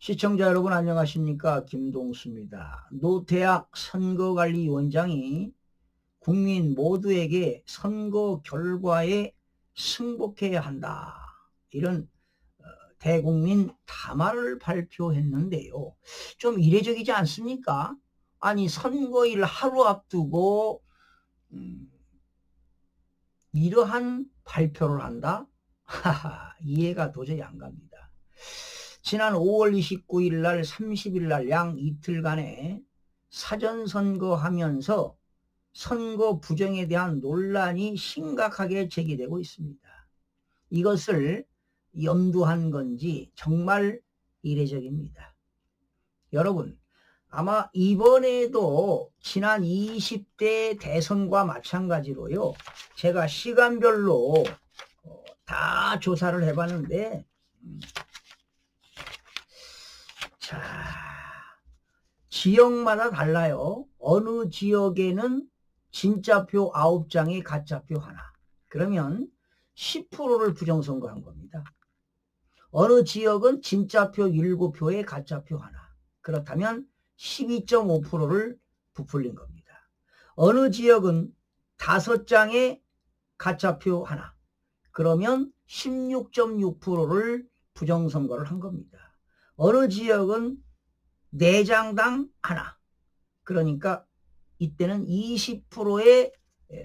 시청자 여러분 안녕하십니까? 김동수입니다. 노태악 선거관리위원장이 국민 모두에게 선거 결과에 승복해야 한다. 이런 대국민 담화를 발표했는데요. 좀 이례적이지 않습니까? 아니 선거일 하루 앞두고 이러한 발표를 한다? 하하, 이해가 도저히 안 갑니다. 지난 5월 29일 날 30일 날 양 이틀간의 사전선거하면서 선거 부정에 대한 논란이 심각하게 제기되고 있습니다. 이것을 염두한 건지 정말 이례적입니다. 여러분, 아마 이번에도 지난 20대 대선과 마찬가지로요. 제가 시간별로 다 조사를 해봤는데 자, 지역마다 달라요. 어느 지역에는 진짜표 9장에 가짜표 하나. 그러면 10%를 부정선거한 겁니다. 어느 지역은 진짜표 7표에 가짜표 하나. 그렇다면 12.5%를 부풀린 겁니다. 어느 지역은 5장에 가짜표 하나. 그러면 16.6%를 부정선거를 한 겁니다. 어느 지역은 4장당 하나. 그러니까 이때는 20%의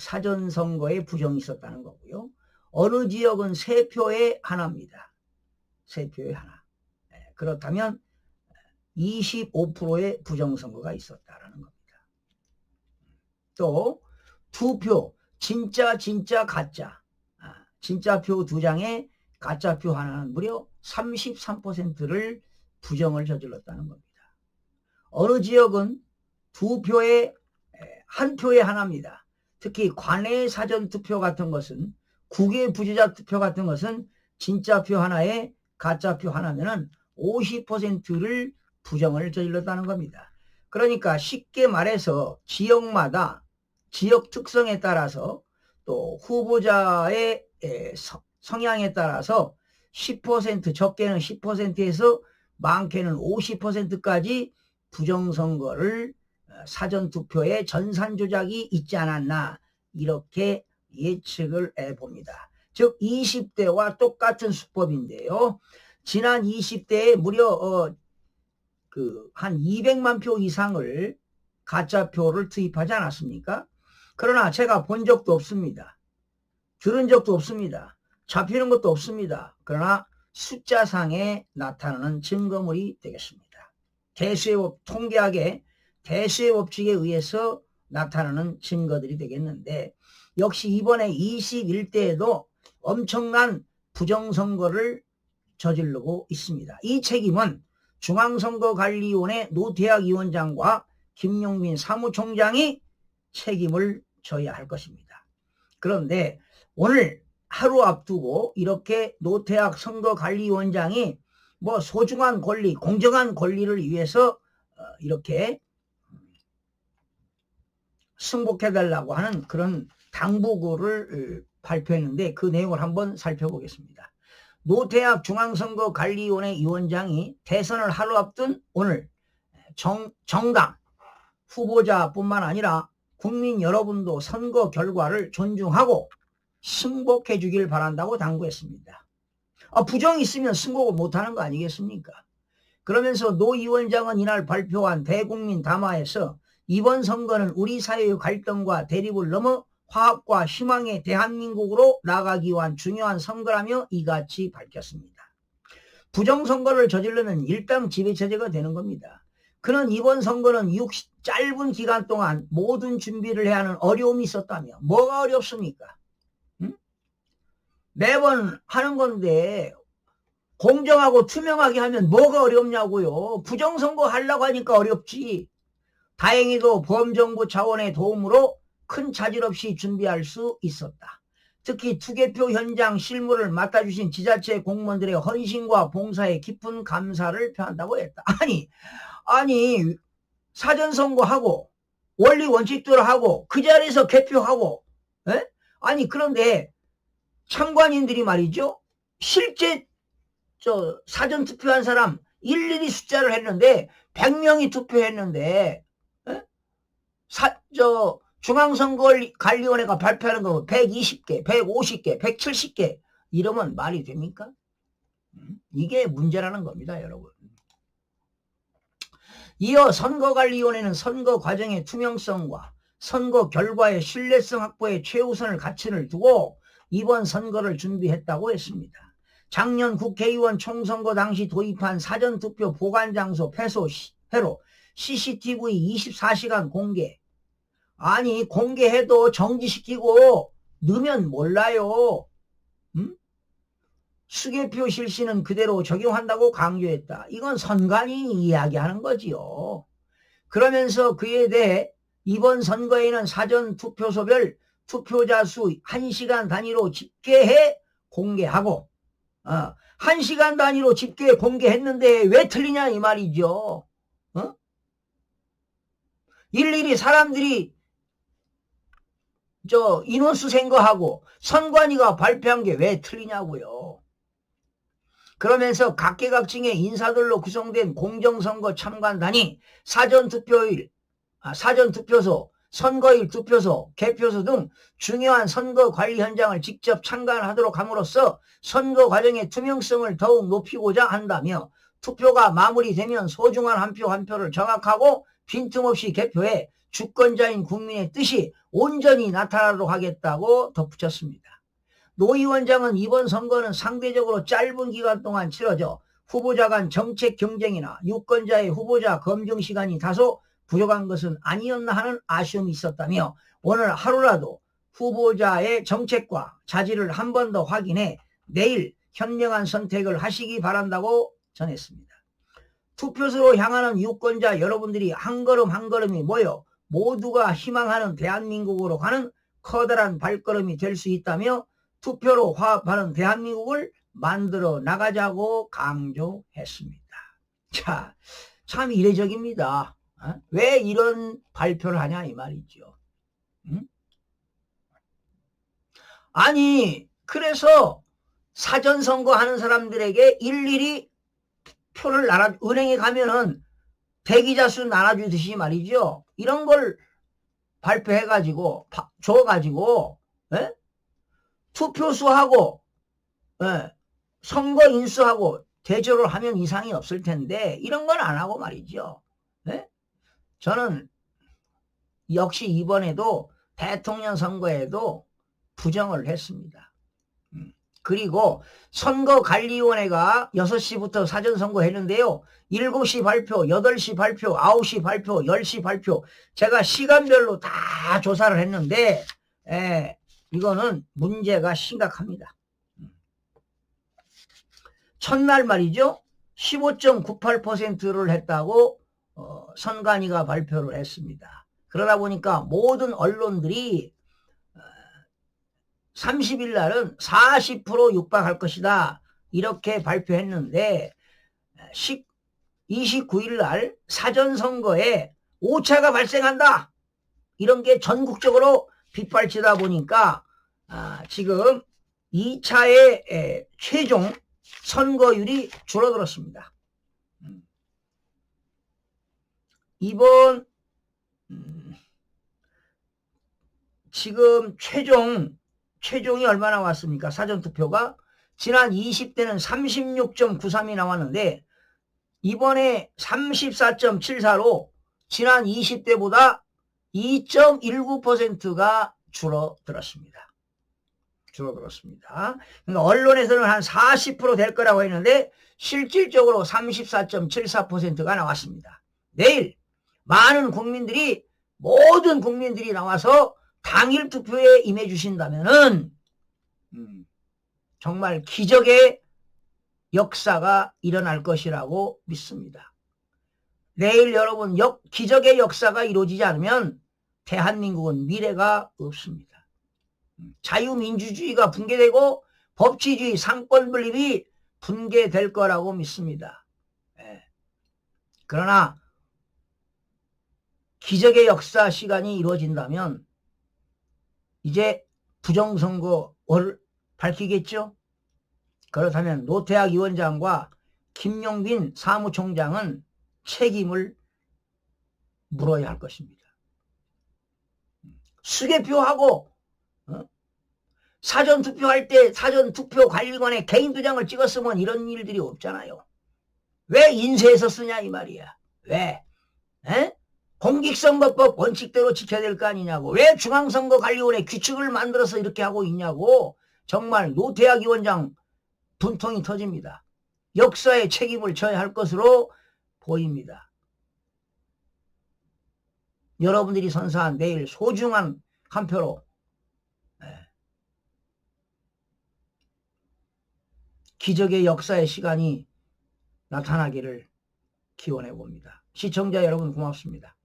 사전선거에 부정이 있었다는 거고요. 어느 지역은 3표에 하나입니다. 3표에 하나. 그렇다면 25%의 부정선거가 있었다는 겁니다. 또 2표, 진짜 가짜. 진짜표 2장에 가짜표 하나는 무려 33%를 부정을 저질렀다는 겁니다. 어느 지역은 2표에 1표에 하나입니다. 특히 관내 사전투표 같은 것은 국외 부재자 투표 같은 것은 진짜표 하나에 가짜표 하나면은 50%를 부정을 저질렀다는 겁니다. 그러니까 쉽게 말해서 지역마다 지역 특성에 따라서 또 후보자의 성향에 따라서 10% 적게는 10%에서 많게는 50%까지 부정선거를 사전투표에 전산조작이 있지 않았나 이렇게 예측을 해봅니다. 즉 20대와 똑같은 수법인데요. 지난 20대에 무려 한 200만 표 이상을 가짜표를 투입하지 않았습니까? 그러나 제가 본 적도 없습니다. 들은 적도 없습니다. 잡히는 것도 없습니다. 그러나 숫자상에 나타나는 증거물이 되겠습니다. 통계학의 대수의 법칙에 의해서 나타나는 증거들이 되겠는데 역시 이번에 21대에도 엄청난 부정선거를 저지르고 있습니다. 이 책임은 중앙선거관리위원회 노태악 위원장과 김용민 사무총장이 책임을 져야 할 것입니다. 그런데 오늘 하루 앞두고 이렇게 노태악 선거관리위원장이 뭐 소중한 권리, 공정한 권리를 위해서 이렇게 승복해달라고 하는 그런 당부구를 발표했는데 그 내용을 한번 살펴보겠습니다. 노태악 중앙선거관리위원회 위원장이 대선을 하루 앞둔 오늘 정당 후보자뿐만 아니라 국민 여러분도 선거 결과를 존중하고 승복해 주길 바란다고 당부했습니다. 부정이 있으면 승복을 못하는 거 아니겠습니까? 그러면서 노 위원장은 이날 발표한 대국민 담화에서 이번 선거는 우리 사회의 갈등과 대립을 넘어 화합과 희망의 대한민국으로 나아가기 위한 중요한 선거라며 이같이 밝혔습니다. 부정선거를 저지르면 일당 지배체제가 되는 겁니다. 그는 이번 선거는 짧은 기간 동안 모든 준비를 해야 하는 어려움이 있었다며 뭐가 어렵습니까? 매번 하는 건데 공정하고 투명하게 하면 뭐가 어렵냐고요. 부정선거 하려고 하니까 어렵지. 다행히도 범정부 차원의 도움으로 큰 차질 없이 준비할 수 있었다. 특히 투개표 현장 실무를 맡아주신 지자체 공무원들의 헌신과 봉사에 깊은 감사를 표한다고 했다. 아니 사전선거하고 원리 원칙대로 하고 그 자리에서 개표하고 그런데 참관인들이 말이죠. 실제 사전투표한 사람 일일이 숫자를 했는데 100명이 투표했는데 중앙선거관리위원회가 발표하는 거 120개, 150개, 170개 이러면 말이 됩니까? 이게 문제라는 겁니다, 여러분. 이어 선거관리위원회는 선거 과정의 투명성과 선거 결과의 신뢰성 확보에 최우선을 가치를 두고 이번 선거를 준비했다고 했습니다. 작년 국회의원 총선거 당시 도입한 사전투표 보관장소 회로 CCTV 24시간 공개. 아니 공개해도 정지시키고 넣으면 몰라요. 수개표 실시는 그대로 적용한다고 강조했다. 이건 선관위 이야기하는 거지요. 그러면서 그에 대해 이번 선거에는 사전투표소별 투표자 수 1시간 단위로 집계해 공개하고 1시간 단위로 집계 공개했는데 왜 틀리냐 이 말이죠. 일일이 사람들이 인원수 생거하고 선관위가 발표한 게 왜 틀리냐고요. 그러면서 각계각층의 인사들로 구성된 공정선거 참관단이 사전투표소, 선거일 투표소, 개표소 등 중요한 선거 관리 현장을 직접 참관하도록 함으로써 선거 과정의 투명성을 더욱 높이고자 한다며 투표가 마무리되면 소중한 한 표 한 표를 정확하고 빈틈없이 개표해 주권자인 국민의 뜻이 온전히 나타나도록 하겠다고 덧붙였습니다. 노 위원장은 이번 선거는 상대적으로 짧은 기간 동안 치러져 후보자 간 정책 경쟁이나 유권자의 후보자 검증 시간이 다소 부족한 것은 아니었나 하는 아쉬움이 있었다며 오늘 하루라도 후보자의 정책과 자질을 한 번 더 확인해 내일 현명한 선택을 하시기 바란다고 전했습니다. 투표소로 향하는 유권자 여러분들이 한 걸음 한 걸음이 모여 모두가 희망하는 대한민국으로 가는 커다란 발걸음이 될 수 있다며 투표로 화합하는 대한민국을 만들어 나가자고 강조했습니다. 자, 참 이례적입니다. 왜 이런 발표를 하냐 이 말이죠. 아니 그래서 사전선거 하는 사람들에게 일일이 표를 은행에 가면은 대기자 수 나눠주듯이 말이죠. 이런 걸 발표해가지고 줘가지고 투표수하고 선거 인수하고 대조를 하면 이상이 없을 텐데 이런 건 안 하고 말이죠. 저는 역시 이번에도 대통령 선거에도 부정을 했습니다. 그리고 선거관리위원회가 6시부터 사전선거 했는데요. 7시 발표, 8시 발표, 9시 발표, 10시 발표 제가 시간별로 다 조사를 했는데 이거는 문제가 심각합니다. 첫날 말이죠. 15.98%를 했다고 선관위가 발표를 했습니다. 그러다 보니까 모든 언론들이 30일 날은 40% 육박할 것이다 이렇게 발표했는데 29일 날 사전선거에 오차가 발생한다 이런 게 전국적으로 빗발치다 보니까 지금 2차의 최종 선거율이 줄어들었습니다. 이번 지금 최종이 얼마 나왔습니까? 사전투표가 지난 20대는 36.93이 나왔는데 이번에 34.74로 지난 20대보다 2.19%가 줄어들었습니다. 그러니까 언론에서는 한 40% 될 거라고 했는데 실질적으로 34.74%가 나왔습니다. 내일 많은 모든 국민들이 나와서 당일 투표에 임해 주신다면은 정말 기적의 역사가 일어날 것이라고 믿습니다. 내일 여러분 기적의 역사가 이루어지지 않으면 대한민국은 미래가 없습니다. 자유민주주의가 붕괴되고 법치주의 상권 분립이 붕괴될 거라고 믿습니다. 그러나 기적의 역사 시간이 이루어진다면 이제 부정선거를 밝히겠죠? 그렇다면 노태학 위원장과 김용빈 사무총장은 책임을 물어야 할 것입니다. 수개표하고 사전투표할 때 사전투표관리관에 개인도장을 찍었으면 이런 일들이 없잖아요. 왜 인쇄해서 쓰냐 이 말이야. 왜? 에? 공직선거법 원칙대로 지켜야 될 거 아니냐고. 왜 중앙선거관리원회 규칙을 만들어서 이렇게 하고 있냐고. 정말 노태학 위원장 분통이 터집니다. 역사의 책임을 져야 할 것으로 보입니다. 여러분들이 선사한 내일 소중한 한 표로 기적의 역사의 시간이 나타나기를 기원해 봅니다. 시청자 여러분 고맙습니다.